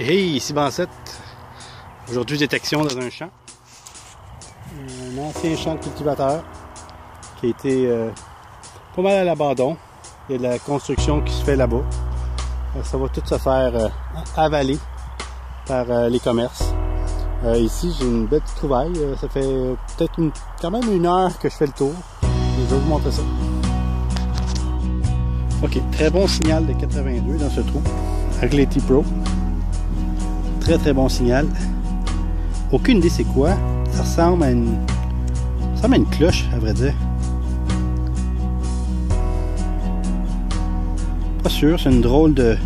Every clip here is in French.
Hey, ici Bansette. Aujourd'hui, détection dans un champ. Un ancien champ de cultivateur qui a été pas mal à l'abandon. Il y a de la construction qui se fait là-bas. Ça va tout se faire avaler par les commerces. Ici, j'ai une belle petite trouvaille. Ça fait peut-être quand même 1 heure que je fais le tour. Je vais vous montrer ça. Ok, très bon signal de 82 dans ce trou. Agility Pro. Très très bon signal. Aucune idée c'est quoi. Ça ressemble à une cloche, à vrai dire. Pas sûr, c'est une drôle de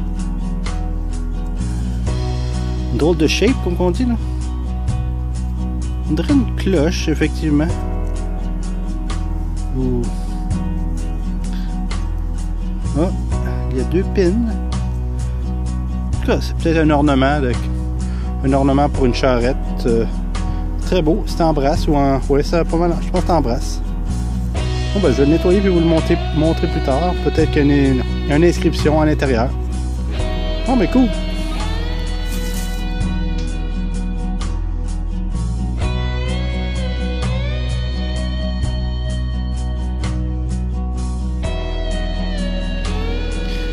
shape, comme on dit là. On dirait une cloche, effectivement. Ou... oh, il y a 2 pins. En tout cas, c'est peut-être un ornement pour une charrette. Très beau, c'est en brasse ou en... ouais, ça pas mal. Je pense que c'est en brasse. Bon, ben, je vais le nettoyer et vous le montrer plus tard. Peut-être qu'il y a une inscription à l'intérieur. Oh, mais cool!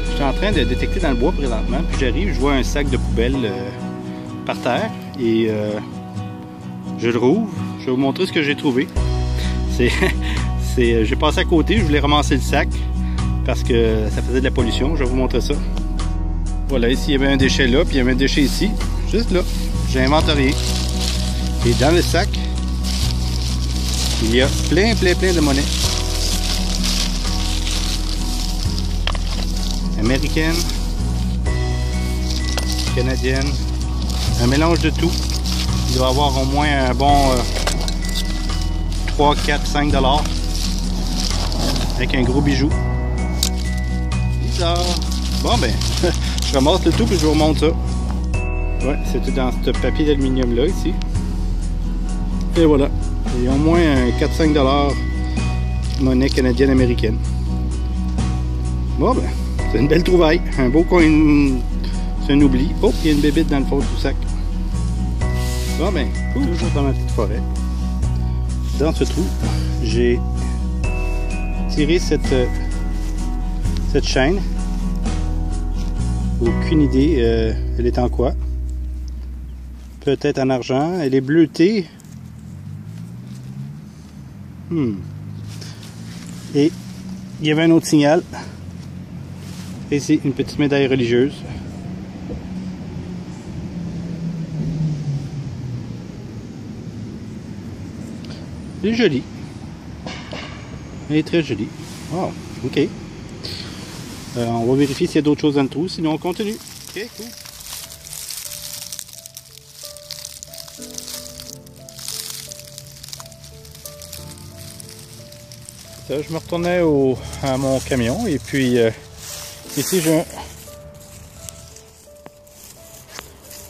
Je suis en train de détecter dans le bois présentement, puis j'arrive, je vois un sac de poubelle par terre et je le rouvre. Je vais vous montrer ce que j'ai trouvé. J'ai passé à côté, je voulais ramasser le sac parce que ça faisait de la pollution. Je vais vous montrer ça. Voilà, ici il y avait un déchet là, puis il y avait un déchet ici, juste là. J'ai inventorié. Et dans le sac, il y a plein de monnaie. Américaine, canadienne, un mélange de tout. Il doit y avoir au moins un bon 3, 4, 5 $. Avec un gros bijou. Bizarre. Bon ben, je ramasse le tout puis je vous remonte ça. Ouais, c'est tout dans ce papier d'aluminium là ici. Et voilà. Il y a au moins un 4-5 $ monnaie canadienne américaine. Bon ben, c'est une belle trouvaille. Un beau coin. C'est un oubli. Oh, il y a une bébite dans le fond du sac. Bon ben, toujours dans ma petite forêt. Dans ce trou, j'ai tiré cette chaîne. Aucune idée, elle est en quoi. Peut-être en argent. Elle est bleutée. Et il y avait un autre signal. Et ici, une petite médaille religieuse. Elle est jolie. Elle est très jolie. Oh, ok. On va vérifier s'il y a d'autres choses dans le trou, sinon on continue. Ok, cool. Ça, je me retournais à mon camion et puis ici j'ai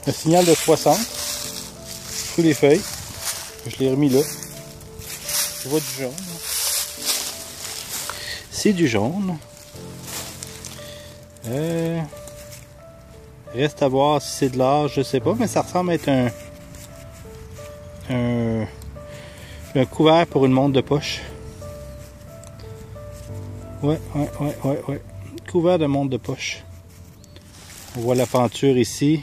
un signal de 60 sous les feuilles. Je l'ai remis là. Je vois du jaune. C'est du jaune. Reste à voir si c'est de l'or, je sais pas, mais ça ressemble à être un couvert pour une montre de poche. Ouais. Couvert de montre de poche. On voit la penture ici.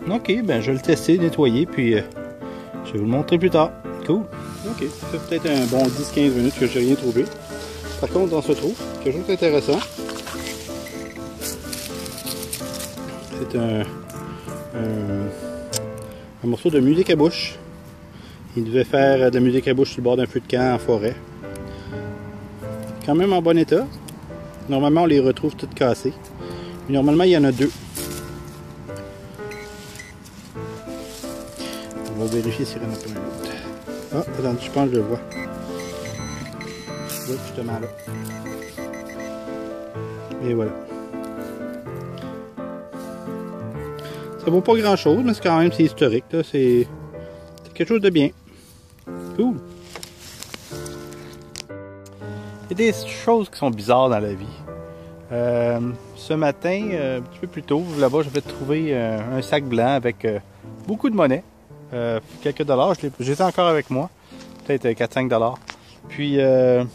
Ok, ben je vais le tester, nettoyer, puis je vais vous le montrer plus tard. Cool. Ok, ça fait peut-être un bon 10-15 minutes que j'ai rien trouvé. Par contre, dans ce trou, quelque chose d'intéressant. C'est un morceau de musique à bouche. Il devait faire de la musique à bouche sur le bord d'un feu de camp en forêt. Quand même en bon état. Normalement, on les retrouve toutes cassées. Mais normalement, il y en a 2. On va vérifier s'il y en a pas un autre. Ah, attendez, je pense que je le vois. Oui, justement là. Et voilà. Ça vaut pas grand chose, mais c'est quand même historique. C'est quelque chose de bien. Cool. Il y a des choses qui sont bizarres dans la vie. Ce matin, un petit peu plus tôt, là-bas, j'avais trouvé un sac blanc avec beaucoup de monnaie. Quelques dollars, je les ai encore avec moi. Peut-être 4-5 dollars. Puis, je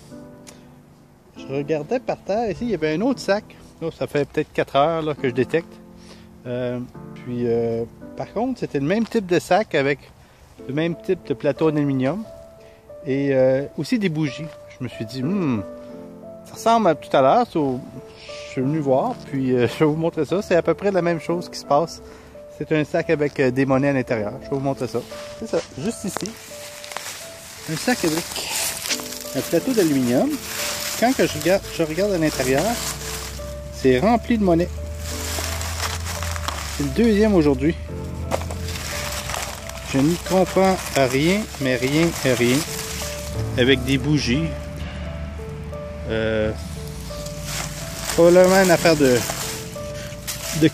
regardais par terre, ici, il y avait un autre sac. Là, ça fait peut-être 4 heures là, que je détecte. Par contre, c'était le même type de sac avec le même type de plateau en aluminium. Et aussi des bougies. Je me suis dit, ça ressemble à tout à l'heure. Je suis venu voir, puis je vais vous montrer ça. C'est à peu près la même chose qui se passe. C'est un sac avec des monnaies à l'intérieur. Je vais vous montrer ça. C'est ça, juste ici. Un sac avec un plateau d'aluminium. Quand que je regarde à l'intérieur, c'est rempli de monnaie. C'est le deuxième aujourd'hui. Je n'y comprends rien, mais rien. Avec des bougies. Probablement une affaire de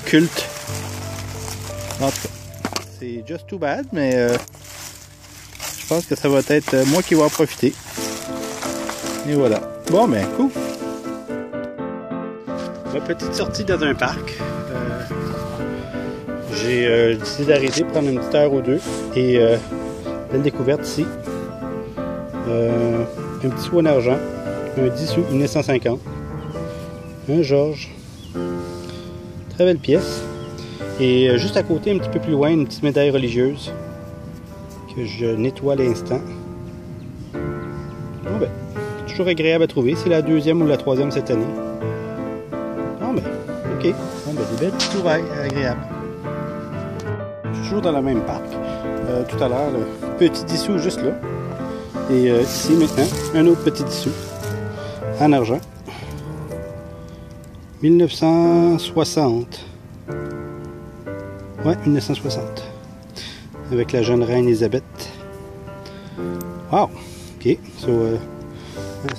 culte. En tout cas, c'est just too bad, mais je pense que ça va être moi qui vais en profiter. Et voilà. Bon, ben, cool. Ma petite sortie dans un parc. J'ai décidé d'arrêter, prendre une petite heure ou deux. Et belle découverte ici. Un petit sou en argent. Un 10 sous 1950. Un Georges. Très belle pièce. Et juste à côté, un petit peu plus loin, une petite médaille religieuse que je nettoie à l'instant. Bon ben, toujours agréable à trouver. C'est la deuxième ou la troisième cette année. Bon ben, ok. Bon ben, des belles petites trouvailles agréables. Je suis toujours dans le même parc. Tout à l'heure, le petit 10 sous juste là. Et ici maintenant, un autre petit 10 sous en argent. 1960. Ouais, 1960. Avec la jeune reine Elisabeth. Wow! Ok. So,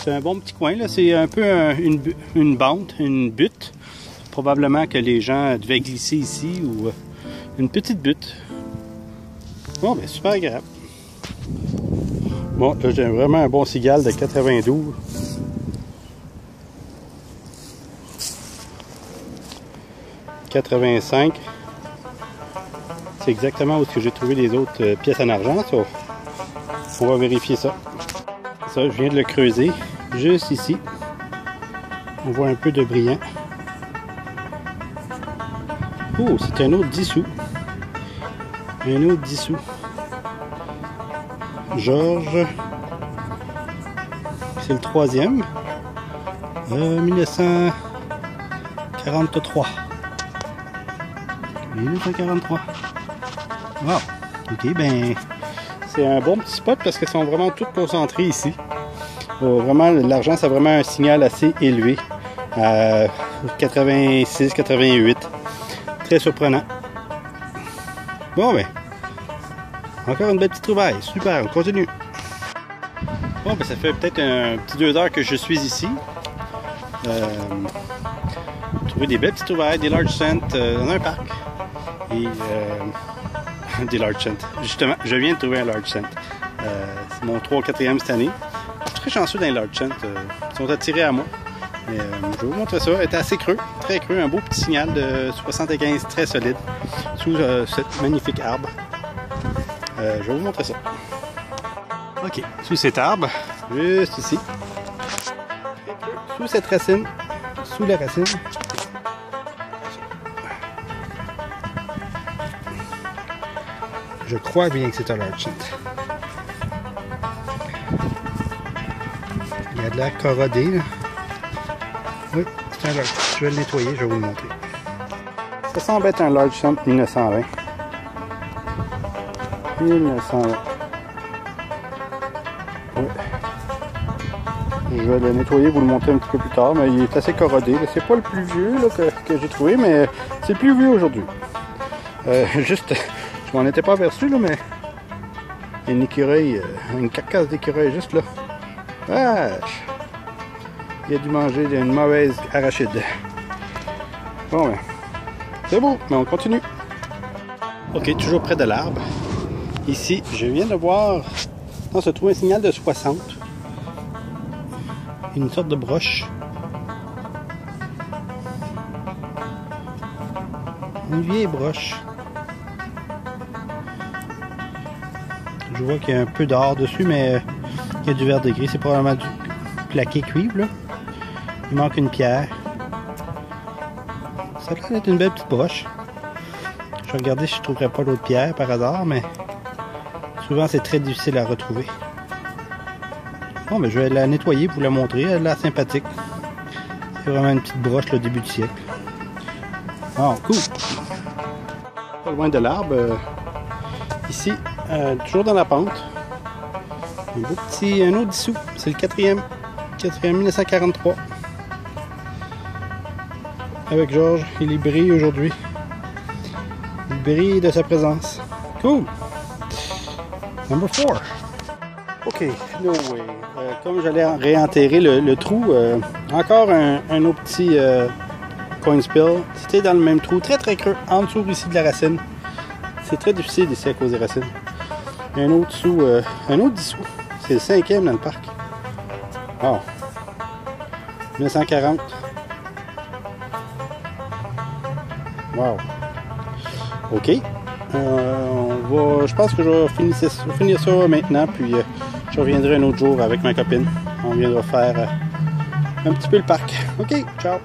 c'est un bon petit coin, là. C'est un peu une bande, une butte. Probablement que les gens devaient glisser ici ou une petite butte. Bon, ben super agréable. Bon, là j'ai vraiment un bon cigale de 92. $85. C'est exactement où j'ai trouvé les autres pièces en argent. Ça. On va vérifier ça. Ça, je viens de le creuser. Juste ici. On voit un peu de brillant. Oh, c'est un autre 10 sous. Un autre 10 sous. Georges. C'est le troisième. 1943. 1943. Wow. Ok, ben c'est un bon petit spot parce qu'ils sont vraiment tous concentrés ici. Vraiment, l'argent, c'est vraiment un signal assez élevé. 86, 88. Très surprenant. Bon, ben. Encore une belle petite trouvaille. Super, on continue. Bon, ben ça fait peut-être un petit 2 heures que je suis ici. Trouver des belles petites trouvailles, des large cents dans un parc. Et des large cents. Justement, je viens de trouver un large cent. C'est mon 3 ou 4e cette année. Je suis très chanceux dans les large cents. Ils sont attirés à moi. Mais, je vais vous montrer ça. Il est assez creux, très creux. Un beau petit signal de 75 très solide sous cet magnifique arbre. Je vais vous montrer ça. Ok, sous cet arbre, juste ici. Sous cette racine, sous la racine. Je crois bien que c'est un large cent. Il y a de l'air corrodé là. Oui, c'est un large cent. Je vais le nettoyer, je vais vous le montrer. Ça semble être un large cent 1920. 1920. Ouais. Je vais le nettoyer, vous le montrer un petit peu plus tard, mais il est assez corrodé. C'est pas le plus vieux là, que j'ai trouvé, mais c'est le plus vieux aujourd'hui. Juste, je m'en étais pas aperçu là, mais il y a une écureuil, une carcasse d'écureuil juste là. Ah, il a dû manger une mauvaise arachide. Bon, ben, c'est beau, mais on continue. Ok, toujours près de l'arbre. Ici, je viens de voir, on se trouve un signal de 60. Une sorte de broche. Une vieille broche. Je vois qu'il y a un peu d'or dessus, mais il y a du verre de gris. C'est probablement du plaqué cuivre, là. Il manque une pierre. Ça peut être une belle petite broche. Je vais regarder si je ne trouverais pas l'autre pierre par hasard, mais souvent c'est très difficile à retrouver. Bon, mais je vais la nettoyer pour vous la montrer. Elle a l'air sympathique. C'est vraiment une petite broche, le début du siècle. Oh, cool! Pas loin de l'arbre. Ici, toujours dans la pente. Un beau petit, un autre dissous. C'est le quatrième 1943. Avec Georges, il brille aujourd'hui. Il brille de sa présence. Cool! Number 4. Ok, no way. Comme j'allais réenterrer le trou, encore un autre petit coin spill. C'était dans le même trou, très creux, en dessous ici de la racine. C'est très difficile ici à cause des racines. Il y a un autre dissous. C'est le 5e dans le parc. Wow. 1940. Wow. Ok. Je pense que je vais finir ça maintenant, puis je reviendrai un autre jour avec ma copine. On viendra faire un petit peu le parc. Ok, ciao!